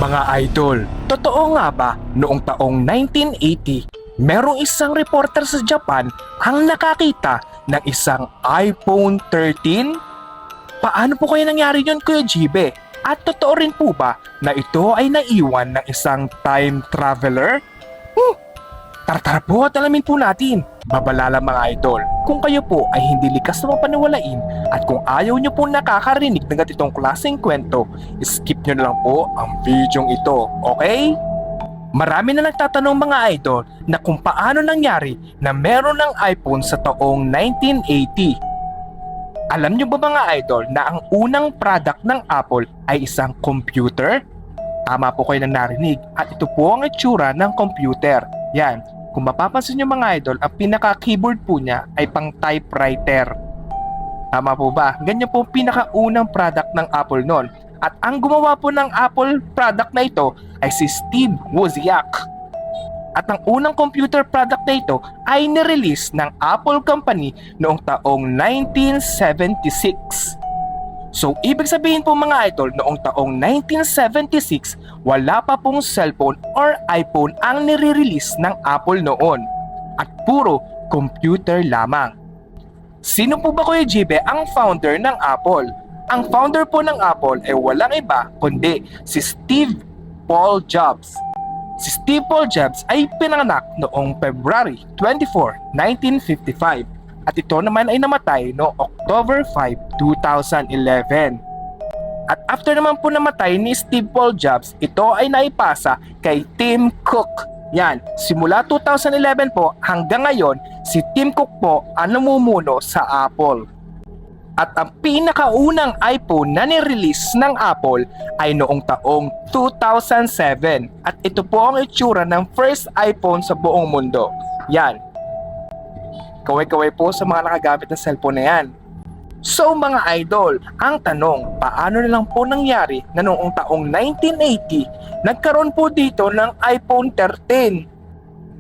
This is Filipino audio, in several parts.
Mga idol, totoo nga ba noong taong 1980, merong isang reporter sa Japan ang nakakita ng isang iPhone 13? Paano po kaya nangyari yun, Kuya Jibe? At totoo rin po ba na ito ay naiwan ng isang time traveler? Tara po at alamin po natin. Babalala mga idol, kung kayo po ay hindi likas na mapaniwalain at kung ayaw nyo po nakakarinig ng ganitong klaseng kwento, skip nyo na lang po ang videong ito, okay? Marami na nagtatanong mga idol na kung paano nangyari na meron ng iPhone sa taong 1980. Alam nyo ba mga idol na ang unang product ng Apple ay isang computer? Tama po kayo na narinig at ito po ang itsura ng computer. Yan, kung mapapansin nyo mga idol, ang pinaka-keyboard po niya ay pang typewriter. Tama po ba? Ganyan po ang pinaka-unang product ng Apple noon. At ang gumawa po ng Apple product na ito ay si Steve Wozniak. At ang unang computer product na ito ay nirelease ng Apple Company noong taong 1976. So ibig sabihin po mga idol, noong taong 1976, wala pa pong cellphone or iPhone ang nire-release ng Apple noon. At puro computer lamang. Sino po ba Kuya Jibe ang founder ng Apple? Ang founder po ng Apple ay walang iba kundi si Steve Paul Jobs. Si Steve Paul Jobs ay pinanganak noong February 24, 1955 at ito naman ay namatay noong October 5, 2011. At after naman po namatay ni Steve Paul Jobs, ito ay naipasa kay Tim Cook. Yan, simula 2011 po hanggang ngayon, si Tim Cook po ang namumuno sa Apple. At ang pinakaunang iPhone na nirelease ng Apple ay noong taong 2007. At ito po ang itsura ng first iPhone sa buong mundo. Yan. Kaway-kaway po sa mga nakagamit na cellphone na yan. So mga idol, ang tanong, paano na lang po nangyari na noong taong 1980, nagkaroon po dito ng iPhone 13?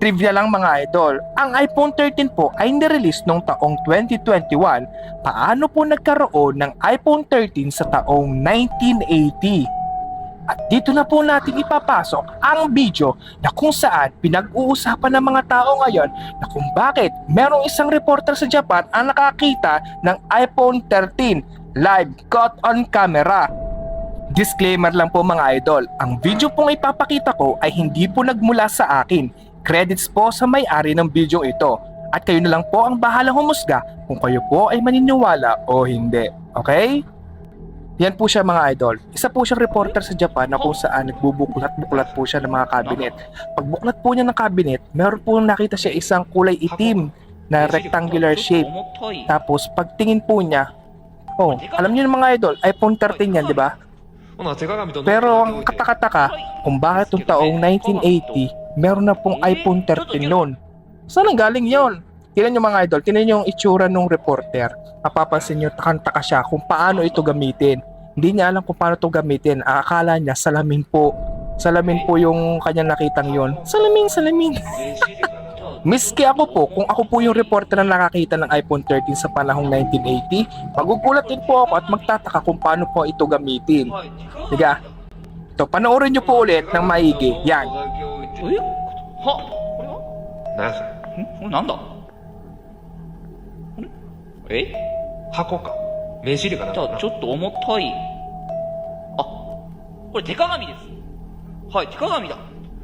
Trivia lang mga idol, ang iPhone 13 po ay nirelease noong taong 2021. Paano po nagkaroon ng iPhone 13 sa taong 1980? At dito na po natin ipapasok ang video na kung saan pinag-uusapan ng mga tao ngayon na kung bakit merong isang reporter sa Japan ang nakakita ng iPhone 13 live caught on camera. Disclaimer lang po mga idol, ang video pong ipapakita ko ay hindi po nagmula sa akin. Credits po sa may-ari ng video ito. At kayo na lang po ang bahalang humusga kung kayo po ay maniniwala o hindi. Okay? Yan po siya mga idol. Isa po siyang reporter sa Japan na kung saan nagbubuklat-buklat po siya ng mga cabinet. Pagbuklat po niya ng cabinet, meron po nakita siya isang kulay itim na rectangular shape. Tapos pagtingin po niya, oh, alam niyo mga idol, iPhone 13 yan, di ba? Pero ang katakataka, kung bakit yung taong 1980, meron na pong iPhone 13 noon. Saan ang galing yon? Tingnan nyo mga idol, tingnan nyo yung itsura ng reporter. Mapapansin nyo, takang-taka siya kung paano ito gamitin. Hindi niya alam kung paano ito gamitin. Akala niya, salamin po. Salamin po yung kanyang nakitang yon. Salamin. Miski ako po, kung ako po yung reporter na nakakita ng iPhone 13 sa panahong 1980, magugulat din po ako at magtataka kung paano po ito gamitin. Diga? Ito, panoorin nyo po ulit ng maigi. Yan. はこれは何それこれなんだえ箱か名刺入れかなんじゃかあちょっと重たいあこれ手鏡ですはい手鏡だ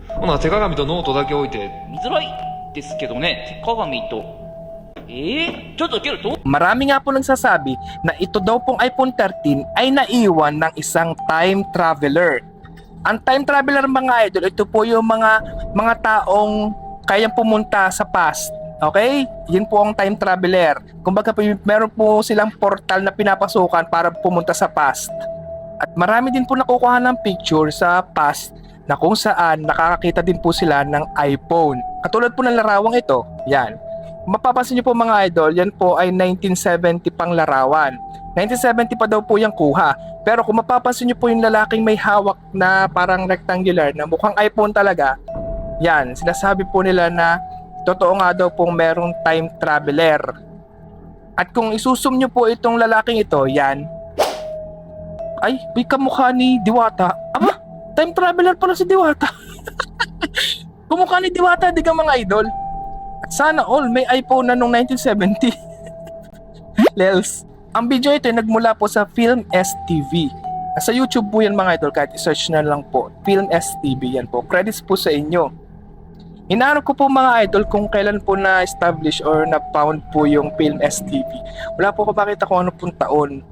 ほな手鏡とノートだけ置いて見づらいですけどね手鏡とちょっとけど Marami nga po nagsasabi na ito daw pong iPhone 13 ay naiwan ng isang time traveler. Ang time traveler mga idol, ito po yung mga taong kayang pumunta sa past. Okay? Yun po ang time traveler. Kumbaga po, meron po silang portal na pinapasukan para pumunta sa past. At marami din po nakukuha ng picture sa past na kung saan nakakakita din po sila ng iPhone. Katulad po ng larawang ito. Yan. Mapapansin niyo po mga idol, yan po ay 1970 pang larawan. 1970 pa daw po yung kuha. Pero kung mapapansin niyo po yung lalaking may hawak na parang rectangular na mukhang iPhone talaga, yan, sinasabi po nila na totoo nga daw pong merong time traveler. At kung isusum niyo po itong lalaking ito, yan, ay, may kamukha ni Diwata. Aba, Time traveler pala si Diwata. Kumukha ni Diwata, di ka mga idol. At sana all may iPhone na nung 1970. Lels, ang video ito ay nagmula po sa Film STV. Sa YouTube po yan mga idol, kahit i-search na lang po. Film STV yan po. Credits po sa inyo. Inaanap ko po mga idol kung kailan po na-establish or na-found po yung Film STV. Wala po ako makita kung ano pong taon.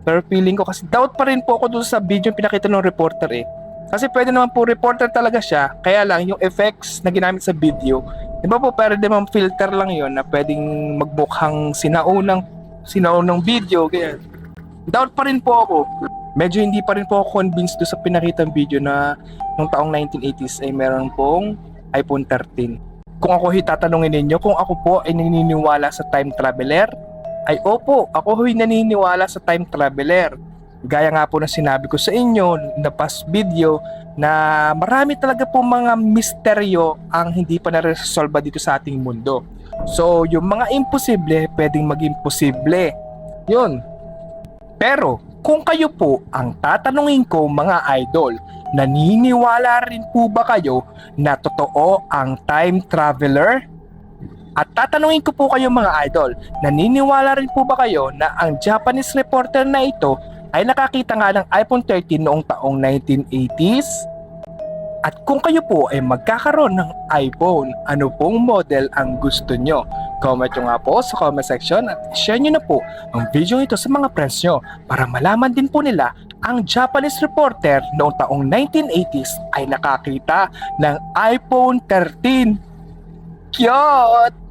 Pero feeling ko kasi doubt pa rin po ako doon sa video yung pinakita ng reporter eh. Kasi pwede naman po reporter talaga siya, kaya lang yung effects na ginamit sa video, iba po pwede naman filter lang yon na pwedeng magmukhang sinaunang video, ganyan. Doubt pa rin po ako. Medyo hindi pa rin po ako convinced doon sa pinakitang video na nung taong 1980s ay meron pong iPhone 13. Kung ako tatanungin ninyo kung ako po ay naniniwala sa time traveler, ay opo, ako ho'y naniniwala sa time traveler. Gaya nga po na sinabi ko sa inyo na past video na marami talaga po mga misteryo ang hindi pa na-resolve dito sa ating mundo. So, yung mga imposible, pwedeng maging posible. Yun. Pero, kung kayo po ang tatanungin ko mga idol, naniniwala rin po ba kayo na totoo ang time traveler? At tatanungin ko po kayo mga idol, naniniwala rin po ba kayo na ang Japanese reporter na ito ay nakakita nga ng iPhone 13 noong taong 1980s? At kung kayo po ay magkakaroon ng iPhone, ano pong model ang gusto nyo? Comment nyo nga po sa comment section at share nyo na po ang video ito sa mga friends nyo para malaman din po nila ang Japanese reporter noong taong 1980s ay nakakita ng iPhone 13. Cute!